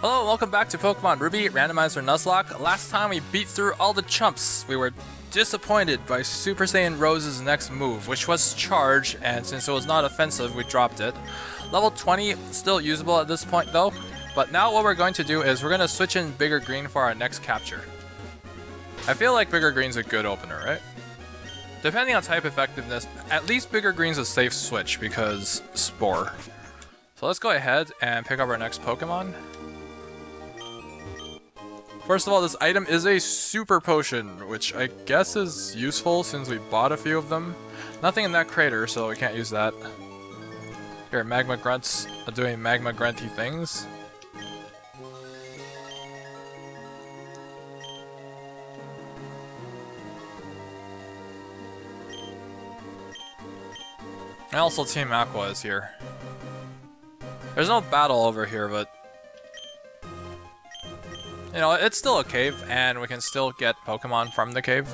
Hello and welcome back to Pokemon Ruby Randomizer Nuzlocke. Last time we beat through all the chumps. We were disappointed by Super Saiyan Rose's next move, which was Charge, and since it was not offensive, we dropped it. Level 20, still usable at this point though, but now what we're going to do is we're going to switch in Bigger Green for our next capture. I feel like Bigger Green's a good opener, right? Depending on type effectiveness, at least Bigger Green's a safe switch because Spore. So let's go ahead and pick up our next Pokemon. First of all, this item is a Super Potion, which I guess is useful since we bought a few of them. Nothing in that crater, so we can't use that. Here, Magma Grunts are doing Magma Grunty things. And also Team Aqua is here. There's no battle over here, but you know, it's still a cave, and we can still get Pokemon from the cave.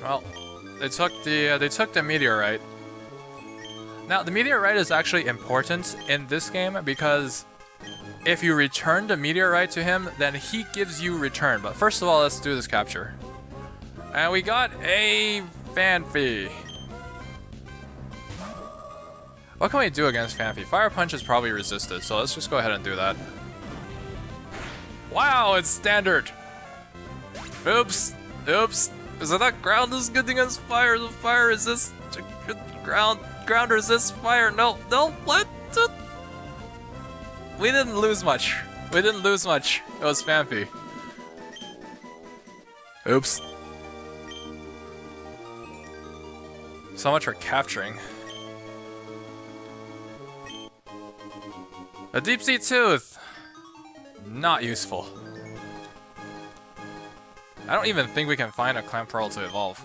Well, they took the meteorite. Now, the meteorite is actually important in this game because if you return the meteorite to him, then he gives you return. But first of all, let's do this capture. And we got a Phanpy. What can we do against Phanpy? Fire Punch is probably resisted, so let's just go ahead and do that. Wow, it's standard! Oops! Oops! Is it not ground is good against fire? The fire resist ground resists fire. No, what? We didn't lose much. We didn't lose much. It was Phanpy. Oops. So much for capturing. A Deep Sea Tooth! Not useful. I don't even think we can find a Clamperl to evolve.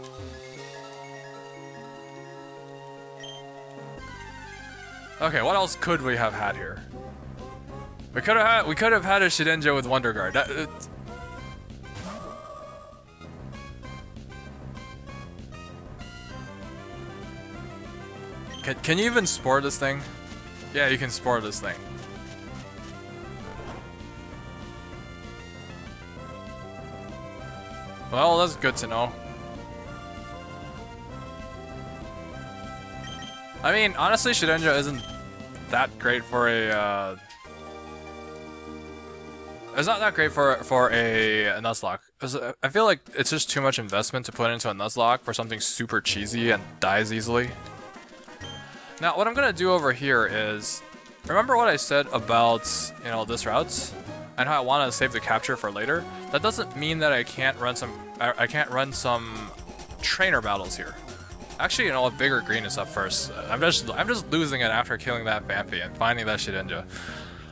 Okay, what else could we have had here? We could have had a Shedinja with Wonder Guard. Can you even spore this thing? Yeah, you can spore this thing. Well, that's good to know. I mean, honestly, Shedinja isn't that great for a it's not that great for a Nuzlocke. I feel like it's just too much investment to put into a Nuzlocke for something super cheesy and dies easily. Now, what I'm gonna do over here is, remember what I said about, you know, this route and how I want to save the capture for later? That doesn't mean that I can't run some trainer battles here. Actually, you know what? Bigger Green is up first. I'm just losing it after killing that Phanpy and finding that Shedinja.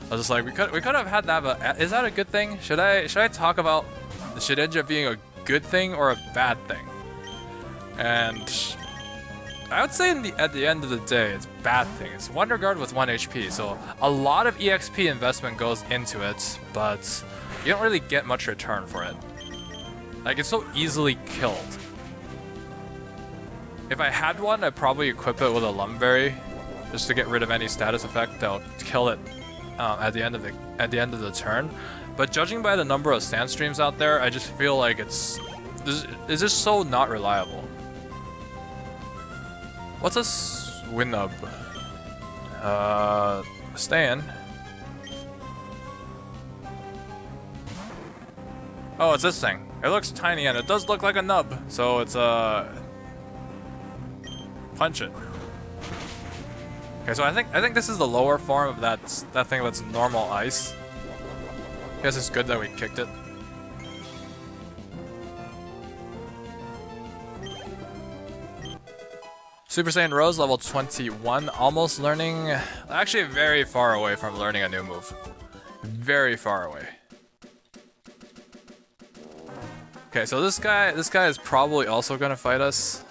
I was just like, we could have had that, but is that a good thing? Should I talk about the Shedinja being a good thing or a bad thing? And I would say at the end of the day, it's a bad thing. It's Wonder Guard with 1 HP, so a lot of EXP investment goes into it, but you don't really get much return for it. Like, it's so easily killed. If I had one, I'd probably equip it with a Lumberry, just to get rid of any status effect that'll kill it at the end of the turn. But judging by the number of Sandstreams out there, I just feel like it's just so not reliable. What's a Swinub? Stay in. Oh, it's this thing. It looks tiny and it does look like a nub, so it's punch it. Okay, so I think this is the lower form of that thing that's normal ice. I guess it's good that we kicked it. Super Saiyan Rose, level 21, almost learning, actually very far away from learning a new move. Very far away. Okay, so this guy is probably also gonna fight us.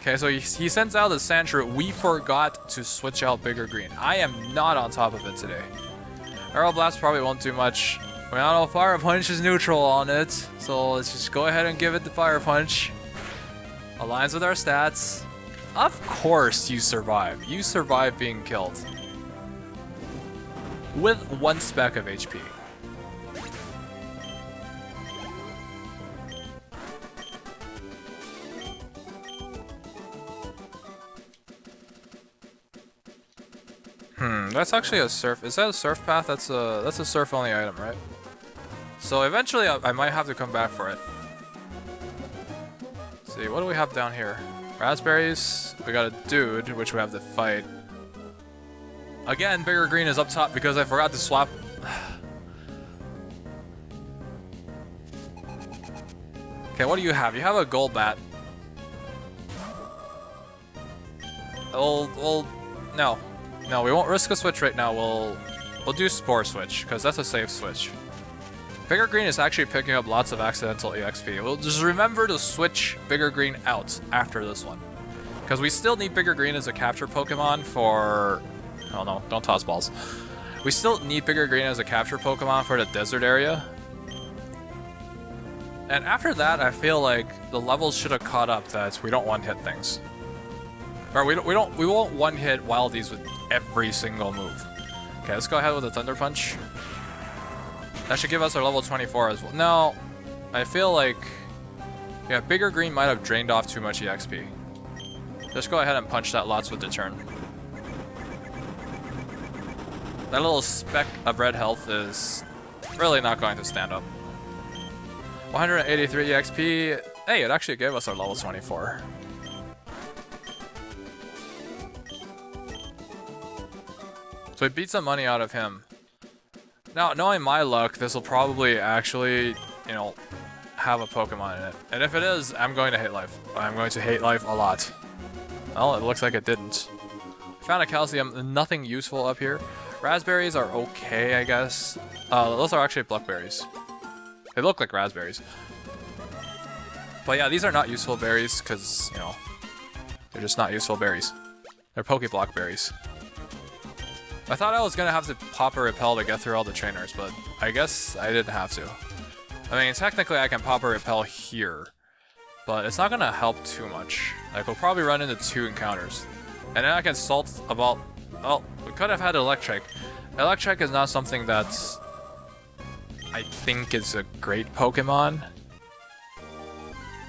Okay, so he sends out the Sandshrew. We forgot to switch out Bigger Green. I am not on top of it today. Aero Blast probably won't do much. I know Fire Punch is neutral on it, so let's just go ahead and give it the Fire Punch. Aligns with our stats. Of course you survive. You survive being killed. With 1 speck of HP. That's actually a surf. Is that a surf path? That's a surf only item, right? So eventually I might have to come back for it. Let's see, what do we have down here? Raspberries. We got a dude, which we have to fight. Again, Bigger Green is up top because I forgot to swap. Okay, what do you have? You have a gold bat. No. No, we won't risk a switch right now. We'll do Spore Switch, because that's a safe switch. Bigger Green is actually picking up lots of accidental EXP. We'll just remember to switch Bigger Green out after this one. Because we still need Bigger Green as a capture Pokemon for... Oh no, don't toss balls. We still need Bigger Green as a capture Pokemon for the desert area. And after that, I feel like the levels should have caught up that we don't one-hit things. Or we won't one-hit Wildies with every single move. Okay, let's go ahead with a Thunder Punch. That should give us our level 24 as well. No, I feel like... Yeah, Bigger Green might have drained off too much EXP. Just go ahead and punch that lots with the turn. That little speck of red health is really not going to stand up. 183 EXP. Hey, it actually gave us our level 24. So we beat some money out of him. Now, knowing my luck, this will probably actually, you know, have a Pokemon in it. And if it is, I'm going to hate life. I'm going to hate life a lot. Well, it looks like it didn't. Found a calcium, nothing useful up here. Raspberries are okay, I guess. Those are actually blackberries. They look like raspberries. But yeah, these are not useful berries because, you know, they're just not useful berries. They're Pokeblock berries. I thought I was going to have to pop a repel to get through all the trainers, but I guess I didn't have to. I mean, technically I can pop a repel here, but it's not going to help too much. Like, we'll probably run into 2 encounters. And then I can salt about... Oh, we could have had Electric. Electric is not something that's... I think is a great Pokemon.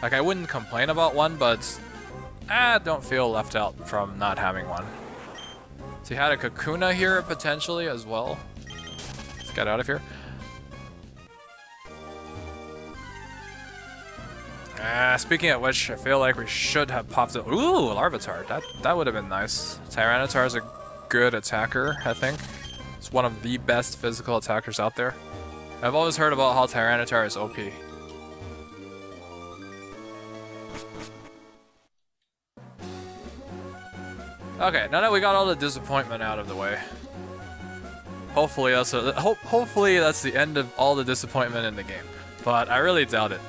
Like, I wouldn't complain about one, but... I don't feel left out from not having one. So you had a Kakuna here, potentially, as well. Let's get out of here. Speaking of which, I feel like we should have popped it. Ooh, Larvitar. That would have been nice. Tyranitar is a good attacker, I think. It's one of the best physical attackers out there. I've always heard about how Tyranitar is OP. Okay, now that we got all the disappointment out of the way, hopefully that's the end of all the disappointment in the game. But I really doubt it.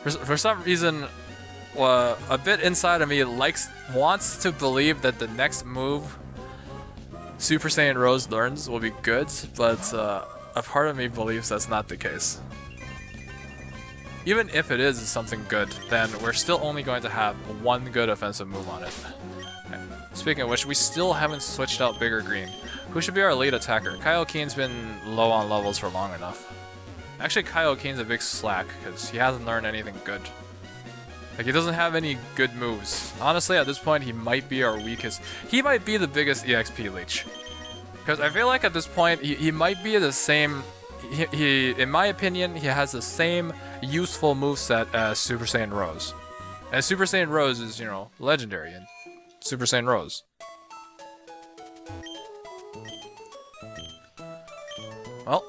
For some reason, a bit inside of me wants to believe that the next move Super Saiyan Rose learns will be good, but a part of me believes that's not the case. Even if it is something good, then we're still only going to have one good offensive move on it. Speaking of which, we still haven't switched out Bigger Green. Who should be our lead attacker? Kaioken's been low on levels for long enough. Actually, Kaioken's a big slack, because he hasn't learned anything good. Like, he doesn't have any good moves. Honestly, at this point, he might be our weakest. He might be the biggest EXP leech. Because I feel like at this point, he might be the same... in my opinion, he has the same useful moveset as Super Saiyan Rose. And Super Saiyan Rose is, you know, legendary in Super Saiyan Rose. Well,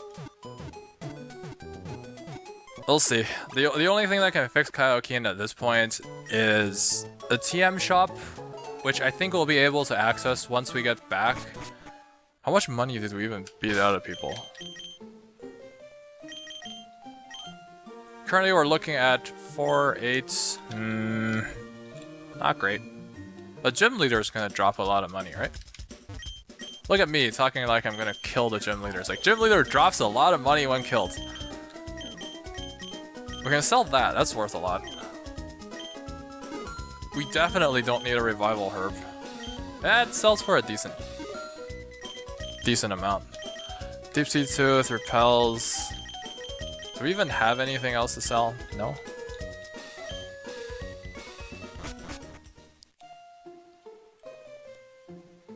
we'll see. The only thing that can fix Kaioken at this point is the TM shop, which I think we'll be able to access once we get back. How much money did we even beat out of people? Currently we're looking at 4, 8... not Not great. The gym leader is gonna drop a lot of money, right? Look at me talking like I'm gonna kill the gym leader. It's like, gym leader drops a lot of money when killed. We're gonna sell that, that's worth a lot. We definitely don't need a revival herb. That sells for a decent amount. Deep Sea Tooth, repels. Do we even have anything else to sell? No?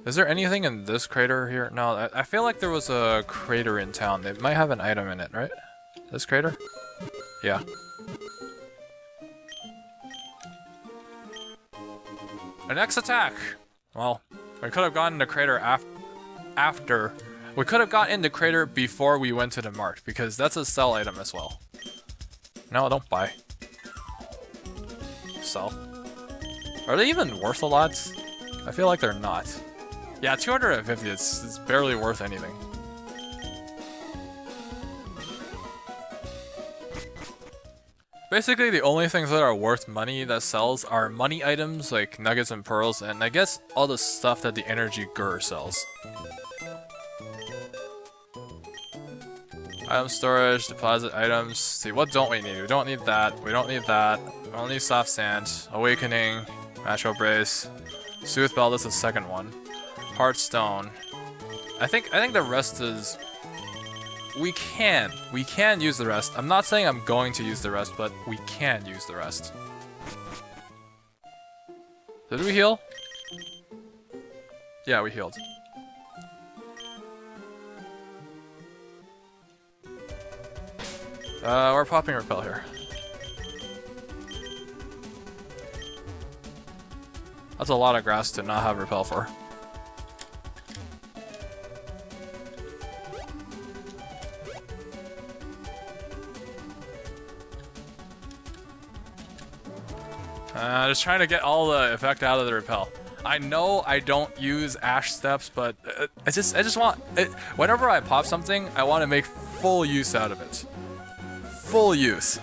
Is there anything in this crater here? No, I feel like there was a crater in town. They might have an item in it, right? This crater? Yeah. An X attack! Well, we could have gotten the crater after. We could have gotten the crater before we went to the mart, because that's a sell item as well. No, don't buy. Sell. Are they even worth a lot? I feel like they're not. Yeah, 250, it's barely worth anything. Basically, the only things that are worth money that sells are money items like nuggets and pearls, and I guess all the stuff that the energy gur sells. Item storage, deposit items. See, what don't we need? We don't need that. We don't need that. We don't need soft sand. Awakening. Macho brace. Sooth belt is the second one. Heartstone. I think the rest is... We can use the rest. I'm not saying I'm going to use the rest, but we can use the rest. Did we heal? Yeah, we healed. We're popping repel here. That's a lot of grass to not have repel for. Just trying to get all the effect out of the repel. I know I don't use ash steps, but I just want it. Whenever I pop something, I want to make full use out of it. Full use.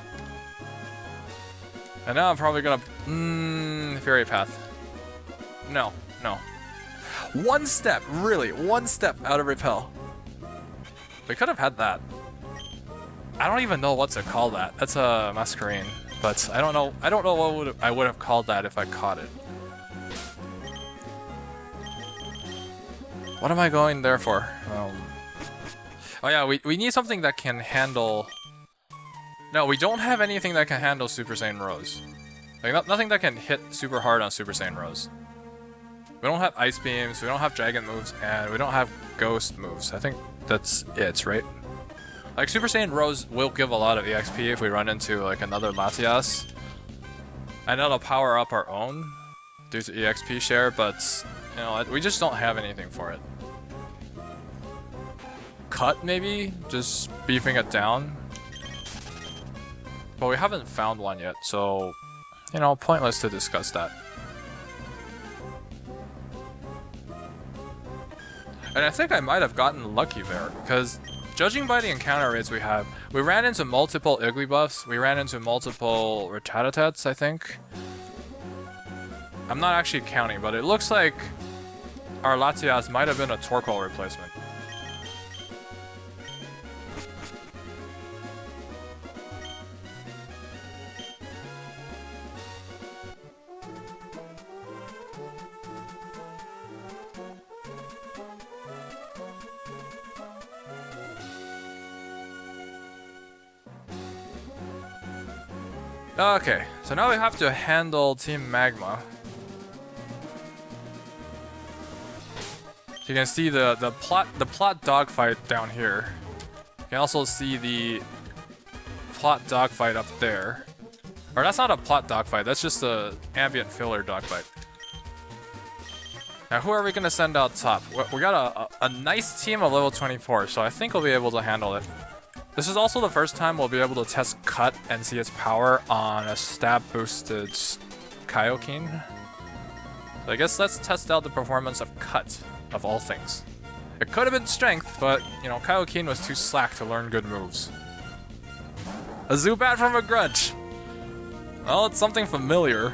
And now I'm probably gonna Fairy Path. No. One step, really, one step out of repel. We could have had that. I don't even know what to call that. That's a Masquerine. But I don't know what I would have called that if I caught it. What am I going there for? Oh yeah, we need something that can handle... No, we don't have anything that can handle Super Saiyan Rose. Like, nothing that can hit super hard on Super Saiyan Rose. We don't have Ice Beams, we don't have Dragon moves, and we don't have Ghost moves. I think that's it, right? Like, Super Saiyan Rose will give a lot of EXP if we run into, like, another Latias. And that'll power up our own due to EXP share, but, you know, we just don't have anything for it. Cut, maybe? Just beefing it down? But we haven't found one yet, so, you know, pointless to discuss that. And I think I might have gotten lucky there, because... Judging by the encounter rates we have, we ran into multiple Igglybuffs, we ran into multiple Rattatas, I think. I'm not actually counting, but it looks like our Latias might have been a Torkoal replacement. Okay, so now we have to handle Team Magma. You can see the plot dogfight down here. You can also see the plot dogfight up there. Or that's not a plot dogfight, that's just a ambient filler dogfight. Now who are we gonna send out top? We got a nice team of level 24, so I think we'll be able to handle it. This is also the first time we'll be able to test Cut and see its power on a stab-boosted Kaioken. So I guess let's test out the performance of Cut, of all things. It could have been Strength, but, you know, Kaioken was too slack to learn good moves. A Zubat from a Grudge! Well, it's something familiar.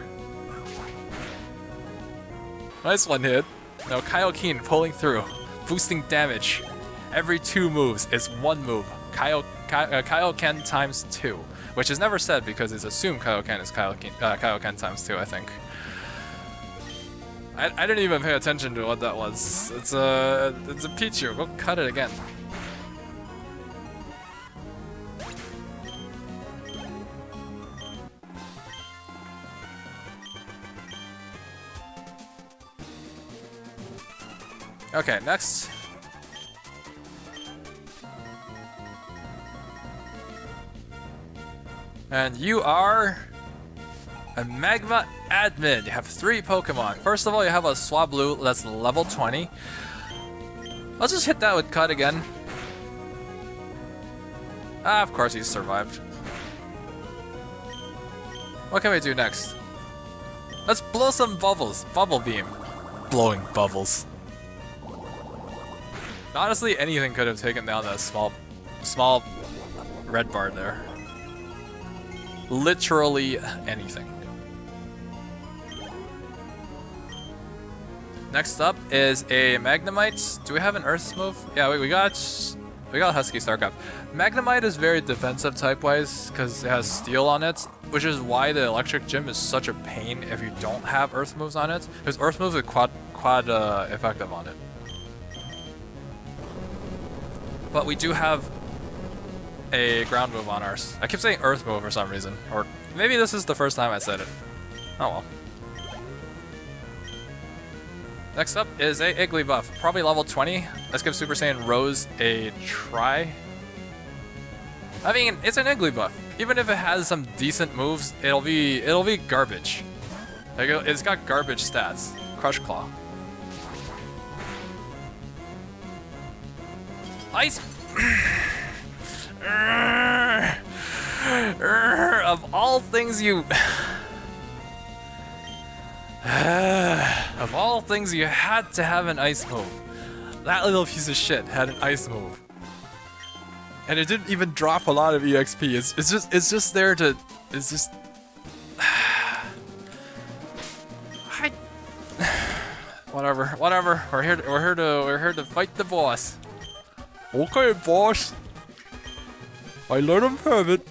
Nice one hit. Now Kaioken pulling through, boosting damage. Every 2 moves is 1 move. Kaioken times 2, which is never said because it's assumed Kaioken is Kaioken times 2, I think. I didn't even pay attention to what that was. It's a Pichu. Go cut it again. Okay, next. And you are a Magma Admin. You have 3 Pokemon. First of all, you have a Swablu that's level 20. Let's just hit that with Cut again. Ah, of course he's survived. What can we do next? Let's blow some bubbles. Bubble Beam. Blowing bubbles. Honestly, anything could have taken down that small red bar there. Literally anything. Next up is a Magnemite. Do we have an Earth move? Yeah, we got Husky Starcraft. Magnemite is very defensive type-wise because it has Steel on it, which is why the Electric Gym is such a pain if you don't have Earth moves on it, because Earth moves are quad effective on it. But we do have a ground move on ours. I keep saying Earth move for some reason, or maybe this is the first time I said it. Oh well. Next up is a Igglybuff, probably level 20. Let's give Super Saiyan Rose a try. I mean, it's an Igglybuff. Even if it has some decent moves, it'll be garbage. Like, it's got garbage stats. Crush Claw. Ice. Of all things you... Of all things you had to have an ice move. That little piece of shit had an ice move. And it didn't even drop a lot of EXP. It's just there to... It's just... Whatever. We're here to fight the boss. Okay, boss. I let him have it.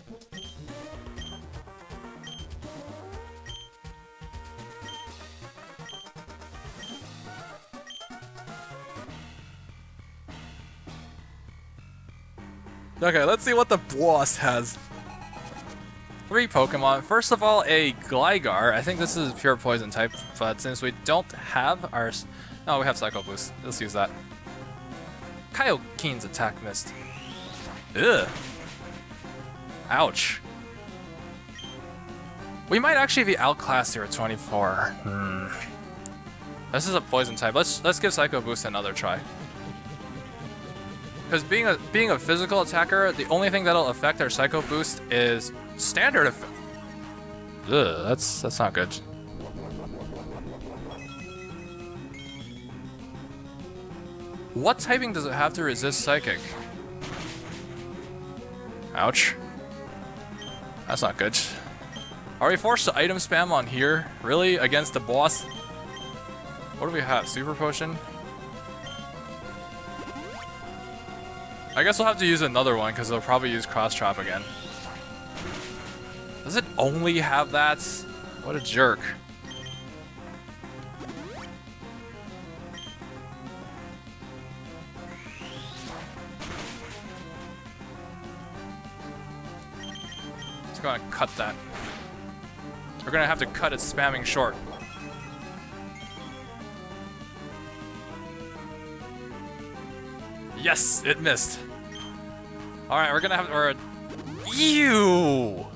Okay, let's see what the boss has. 3 Pokemon. First of all, a Gligar. I think this is pure poison type, but since we don't have ours... No, we have Psycho Boost. Let's use that. Kaioken's attack missed. Ugh. Ouch. We might actually be outclassed here at 24. This is a poison type. Let's give Psycho Boost another try. Because being a physical attacker, the only thing that'll affect our Psycho Boost is standard effect. Ugh, that's not good. What typing does it have to resist Psychic? Ouch. That's not good. Are we forced to item spam on here? Really? Against the boss? What do we have? Super Potion? I guess we'll have to use another one because they'll probably use Cross Chop again. Does it only have that? What a jerk. Let's go and cut that. We're gonna have to cut its spamming short. Yes, it missed. Alright, we're gonna have... Ew!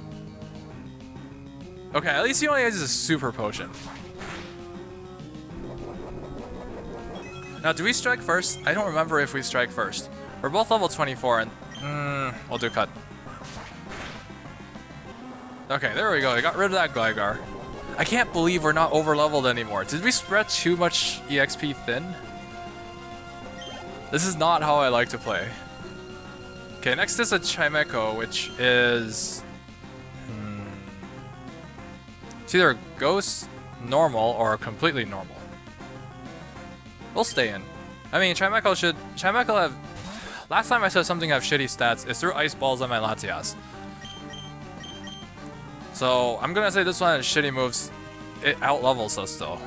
Okay, at least he only uses a Super Potion. Now, do we strike first? I don't remember if we strike first. We're both level 24 and... we'll do cut. Okay, there we go. I got rid of that Gligar. I can't believe we're not over-leveled anymore. Did we spread too much EXP thin? This is not how I like to play. Okay, next is a Chimecho, which is... It's either Ghost, Normal, or completely normal. We'll stay in. I mean, Chimecho have... Last time I said something have shitty stats, it's threw ice balls on my Latias. So, I'm gonna say this one has shitty moves. It out-levels us though.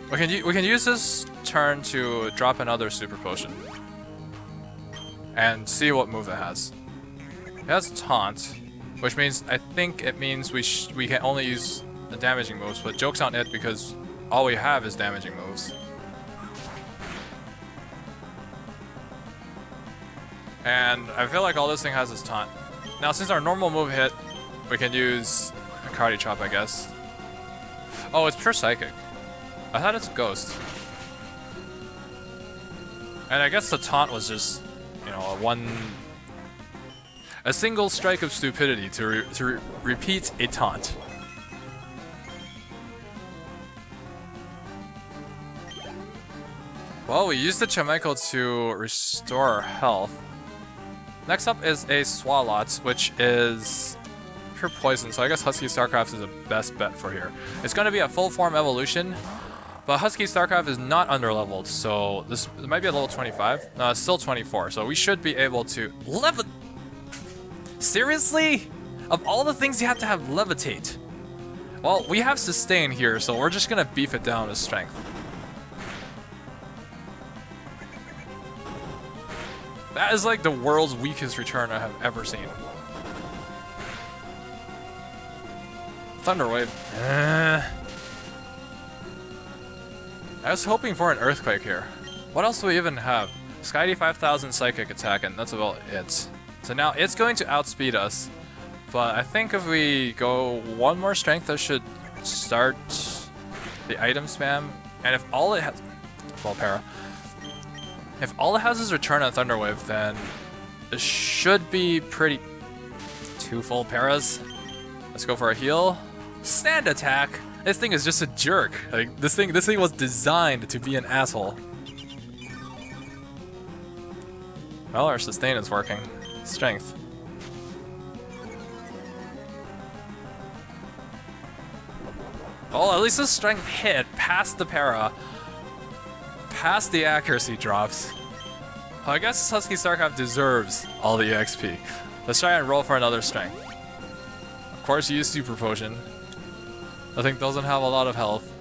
We can use this turn to drop another super potion. And see what move it has. It has taunt, which means, I think it means we can only use the damaging moves, but joke's on it because all we have is damaging moves. And I feel like all this thing has is taunt. Now, since our normal move hit, we can use a Karate Chop, I guess. Oh, it's pure Psychic. I thought it's Ghost. And I guess the taunt was just, you know, a single strike of stupidity to repeat a taunt. Well, we used the Chimecho to restore our health. Next up is a Swalot, which is pure poison, so I guess Husky StarCraft is the best bet for here. It's going to be a full form evolution, but Husky StarCraft is not underleveled, so it might be a level 25. No, it's still 24, so we should be able to Seriously? Of all the things you have to have levitate. Well, we have sustain here, so we're just going to beef it down to strength. That is like the world's weakest return I have ever seen. Thunderwave. I was hoping for an Earthquake here. What else do we even have? Skydie 5000 Psychic attack, and that's about it. So now it's going to outspeed us, but I think if we go one more strength, that should start the item spam. And if all it has... Well, para. If all it has is Return on Thunderwave, then it should be pretty... 2 full paras. Let's go for a heal. Stand attack! This thing is just a jerk. Like, this thing was designed to be an asshole. Well, our sustain is working. Strength. Well, at least the strength hit past the para. Past the accuracy drops. Well, I guess Husky StarCraft deserves all the EXP. Let's try and roll for another strength. Of course, use Super Potion. I think doesn't have a lot of health.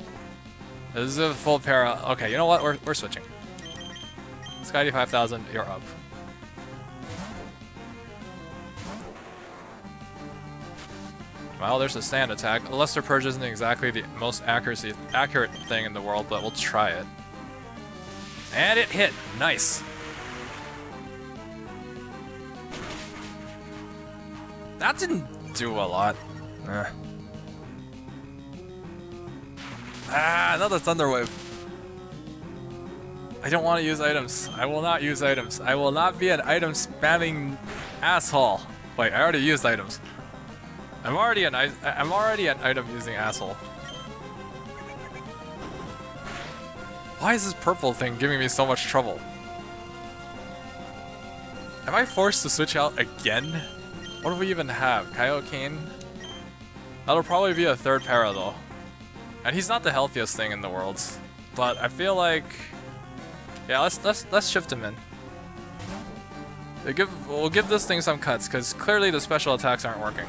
This is a full para. Okay, you know what? We're switching. Skydie 5000, you're up. Well, there's a stand attack. Luster Purge isn't exactly the most accurate thing in the world, but we'll try it. And it hit! Nice! That didn't do a lot. Ah, another Thunderwave. I don't want to use items. I will not use items. I will not be an item spamming asshole. Wait, I already used items. I'm already an item using asshole. Why is this purple thing giving me so much trouble? Am I forced to switch out again? What do we even have? Kaioken? That'll probably be a third para though. And he's not the healthiest thing in the world. But I feel like... Yeah, let's shift him in. We'll give this thing some cuts, because clearly the special attacks aren't working.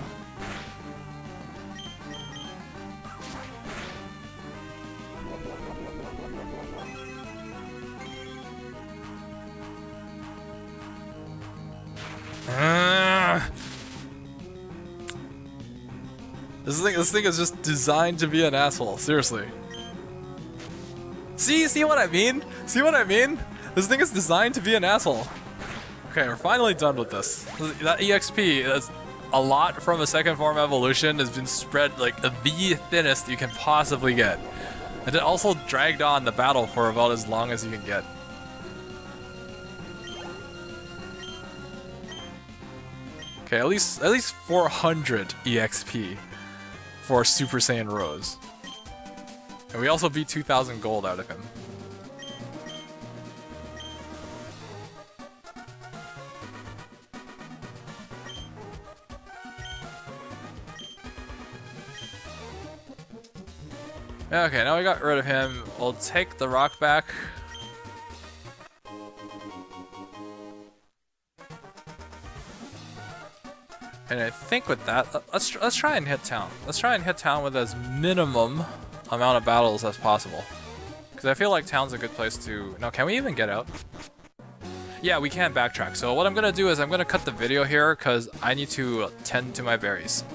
This thing is just designed to be an asshole, seriously. See what I mean? See what I mean? This thing is designed to be an asshole. Okay, we're finally done with this. That EXP, that's a lot from a second form evolution, has been spread like the thinnest you can possibly get. And it also dragged on the battle for about as long as you can get. Okay, at least 400 EXP for Super Saiyan Rose. And we also beat 2,000 gold out of him. Okay, now we got rid of him. We'll take the rock back. And I think with that, let's try and hit town. Let's try and hit town with as minimum amount of battles as possible. Because I feel like town's a good place to... No, can we even get out? Yeah, we can backtrack. So what I'm going to do is I'm going to cut the video here because I need to tend to my berries.